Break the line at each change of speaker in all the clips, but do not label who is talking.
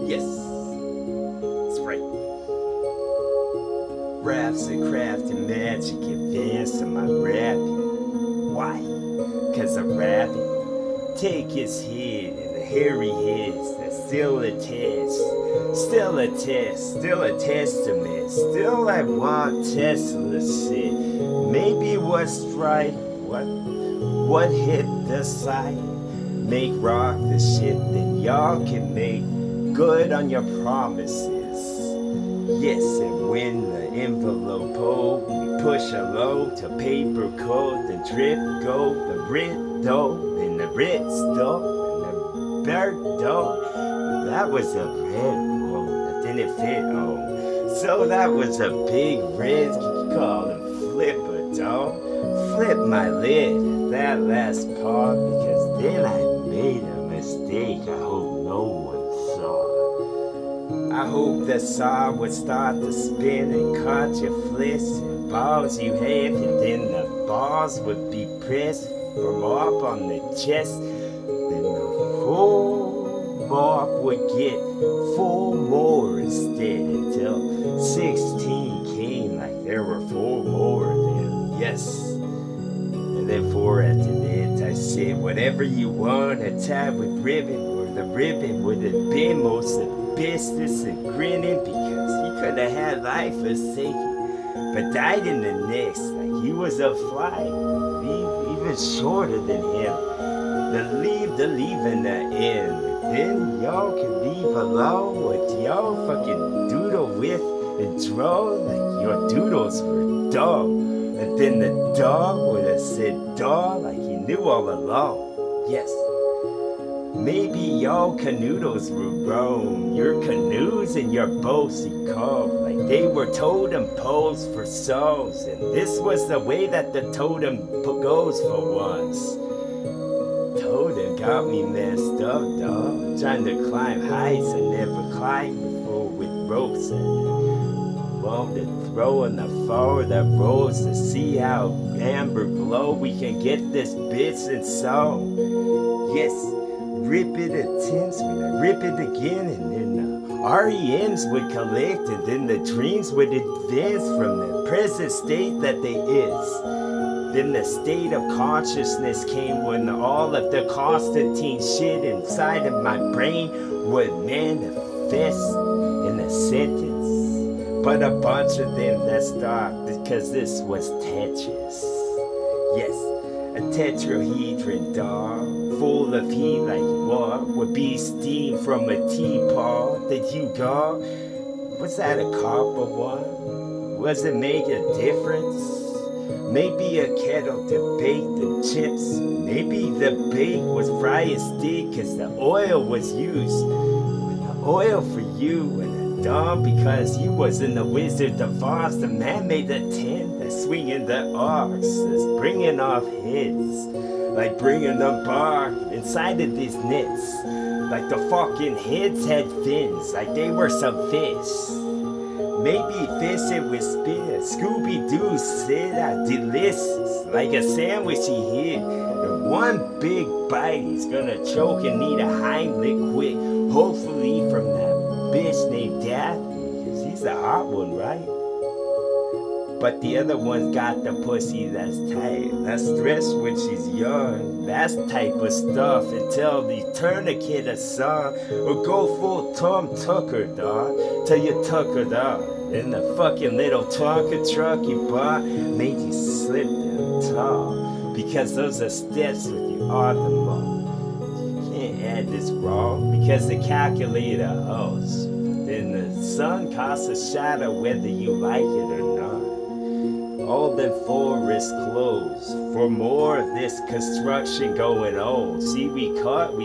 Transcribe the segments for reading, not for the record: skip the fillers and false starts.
Yes, that's right. Raps and craft and magic advance in my rapping. Why? Cause a rabbit take his head and the hairy heads that still a test, still a test, still a testament, still I want Tesla shit. Maybe what's right, what hit the side, make rock the shit that y'all can make good on your promises. Yes, and when the envelope hold, we push a low to paper coat, the drip go, the Brit dough, and the Brits dough, and the bird dough. That was a red roll that didn't fit home. So that was a big red, call it flipper dough. Flip my lid at that last part because then I made a mistake I hope no one saw. I hope the saw would start to spin and cut your fliss and balls you have, and then the balls would be pressed from up on the chest. Then the full mark would get 4 more instead until 16 came like there were 4 more of them. Yes. And then 4 at the end, I said, whatever you want, a tie with ribbon, or the ribbon would have been most of the business and grinning because he could have had life forsaken, but died in the next like he was a fly, even shorter than him. The leave in the end, but then y'all can leave alone what y'all fucking doodle with and draw like your doodles were dumb. And then the dog would have said dog like he knew all along. Yes. Maybe y'all canoodles were wrong. Your canoes and your boats you called like they were totem poles for souls. And this was the way that the totem goes for once. Totem got me messed up, dog. Trying to climb heights I never climbed before with ropes and well, to throw in the fire that rolls to see how amber glow we can get this bits and song. Yes. Rip it at tens, when I rip it again, and then the REMs would collect, and then the dreams would advance from the present state that they is. Then the state of consciousness came when all of the Constantine shit inside of my brain would manifest in a sentence. But a bunch of them that stopped because this was Tetris. Yes. A tetrahedron, dog, full of heat like what would be steam from a teapot that you got. Was that a copper one? Was it make a difference? Maybe a kettle to bake the chips. Maybe the bake was fry a steak cause the oil was used. The oil for you and the dumb because you wasn't the Wizard of Oz. The man made the tent. Swinging the ox is bringing off heads, like bringing them bark inside of these nets, like the fucking heads had fins, like they were some fish. Maybe fish it with spear. Scooby-Doo said delicious, like a sandwich he hid. And one big bite he's gonna choke and need a Heimlich quick, hopefully from that bitch named Daphne, cause he's the hot one, right? But the other one's got the pussy that's tight, that's stressed when she's young. That's type of stuff until you turn a kid a song or go full Tom Tucker, dog, till you tuck her dog. Then the fucking little Tonka truck you bought made you slip them tall because those are steps with your automobile. You can't add this wrong because the calculator holds. Then the sun casts a shadow whether you like it or not. All them forests closed for more of this construction going on. See, we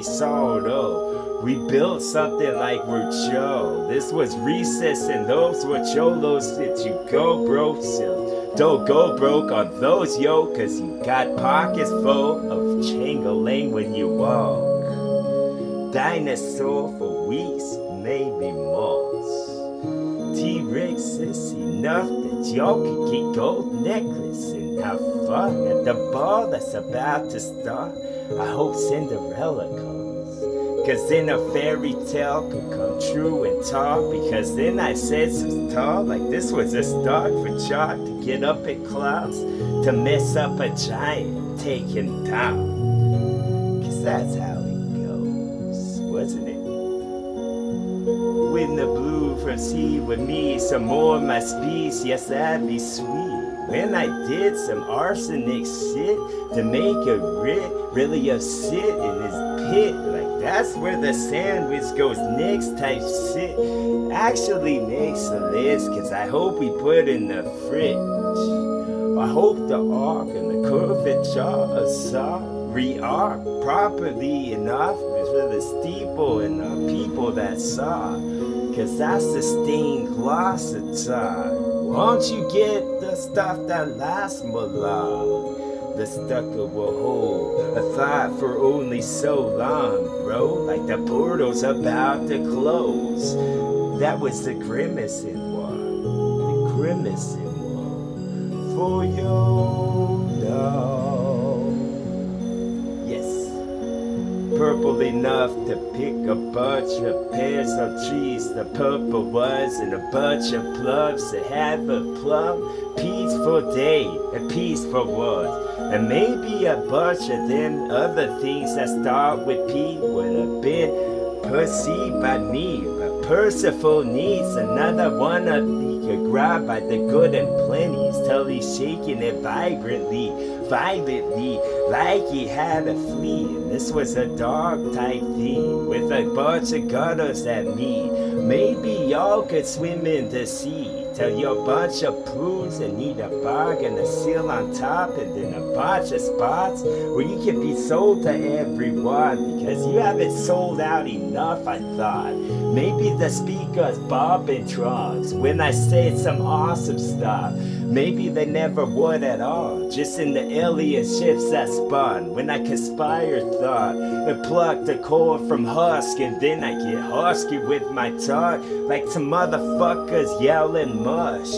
saw it all. We built something like we're Joe. This was recess and those were cholos that you go broke. So don't go broke on those, yo, cause you got pockets full of Changeling when you walk. Dinosaur for weeks, maybe months. T-Rex is enough that y'all could get gold necklace and have fun at the ball that's about to start. I hope Cinderella comes, Cause then a fairy tale could come true and talk. Because then I said some talk, like this was a start for Chalk to get up in clouds, to mess up a giant, take him down. Cause that's how it goes, wasn't it? When the blue from sea with me, some more of my speech, yes that'd be sweet. When I did some arsenic shit to make a really upset in his pit. Like that's where the sandwich goes next type shit. Actually makes a list, cause I hope we put in the fridge. I hope the arc and the curvature of saw re-arc properly enough for the steeple and the people that saw. Cause that's the stained glass inside. Won't you get the stuff that lasts more long? The stucco will hold a thought for only so long, bro. Like the portal's about to close. That was the grimacing one. The grimacing one. For you now. Yes. Purple enough to pick a bunch of pears on trees. The purple ones and a bunch of plums to have a plum. Peaceful day and peaceful world. And maybe a bunch of them other things that start with P would have been perceived by me. But Percival needs another one of he could grab by the good and plenties till he's shaking it violently, like he had a flea. And this was a dog type thing with a bunch of gutters at me. Maybe y'all could swim in the sea till you're a bunch of prunes and need a bog and a seal on top, and then a bunch of spots where you can be sold to everyone because you haven't sold out enough, I thought. Maybe the speakers bobbing trunks when I said some awesome stuff. Maybe they never would at all, just in the alien ships that spun. When I conspire thought and pluck the core from husk, and then I get husky with my tongue, like some motherfuckers yelling mush.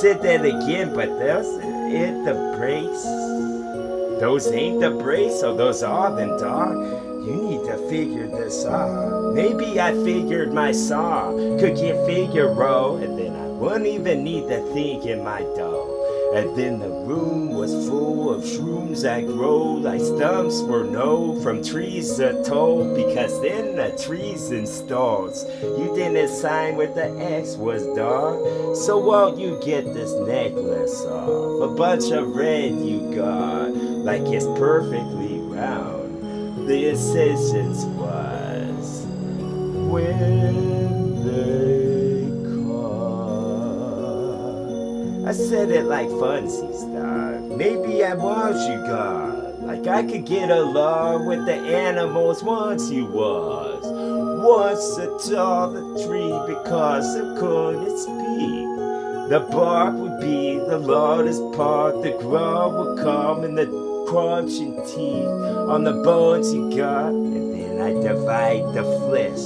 Said that again, but those ain't the brace. Those ain't the brace, or those are them, dog. You need to figure this out. Maybe I figured my song could get Figaro, and then I wouldn't even need to think in my dough. And then the room was full of shrooms that grow like stumps for no from trees that told, because then the trees in stalls. You didn't sign where the X was, dog. So won't you get this necklace off? A bunch of red you got, like it's perfectly round. The incisions was when they caught. I said it like funsies, dog. Maybe I want you, God. Like I could get along with the animals once you was. Once I tall the tree because I couldn't speak. The bark would be the loudest part. The ground would come in the crunching teeth on the bones you got, and then I divide the flesh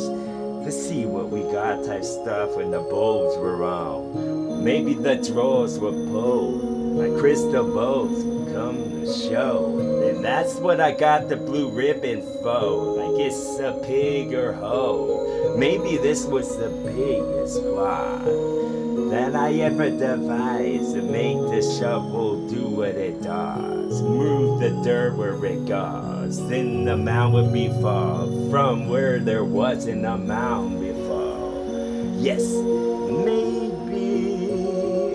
to see what we got type stuff when the bulbs were on. Maybe the drawers were pulled, my crystal balls would come to show, and that's what I got the blue ribbon for, like it's a pig or hoe. Maybe this was the biggest plot that I ever devised to make the shovel do what it does. Move the dirt where it goes, then the mound would be fall from where there wasn't a mound before. Yes, maybe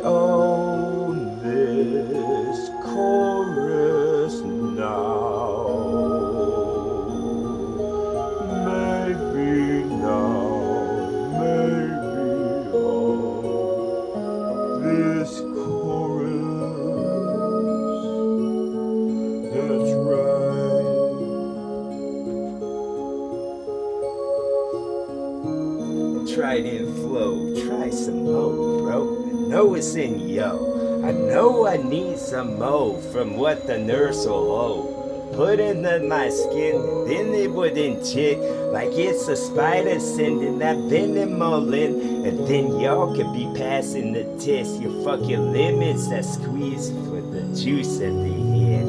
on this chorus now. Maybe now, maybe on this chorus. That's right. Try it in flow, try some more, bro. I know it's in yo. I know I need some more from what the nurse will hold. Put into my skin, then it would inject like it's a spider sending that venom all in. And then y'all could be passing the test, your fucking limits that squeeze for the juice at the head.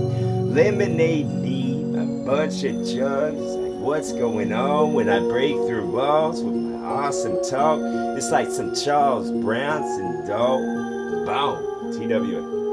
Lemonade need a bunch of jugs, like what's going on when I break through walls with my awesome talk. It's like some Charles Bronson dope. Boom. TWA.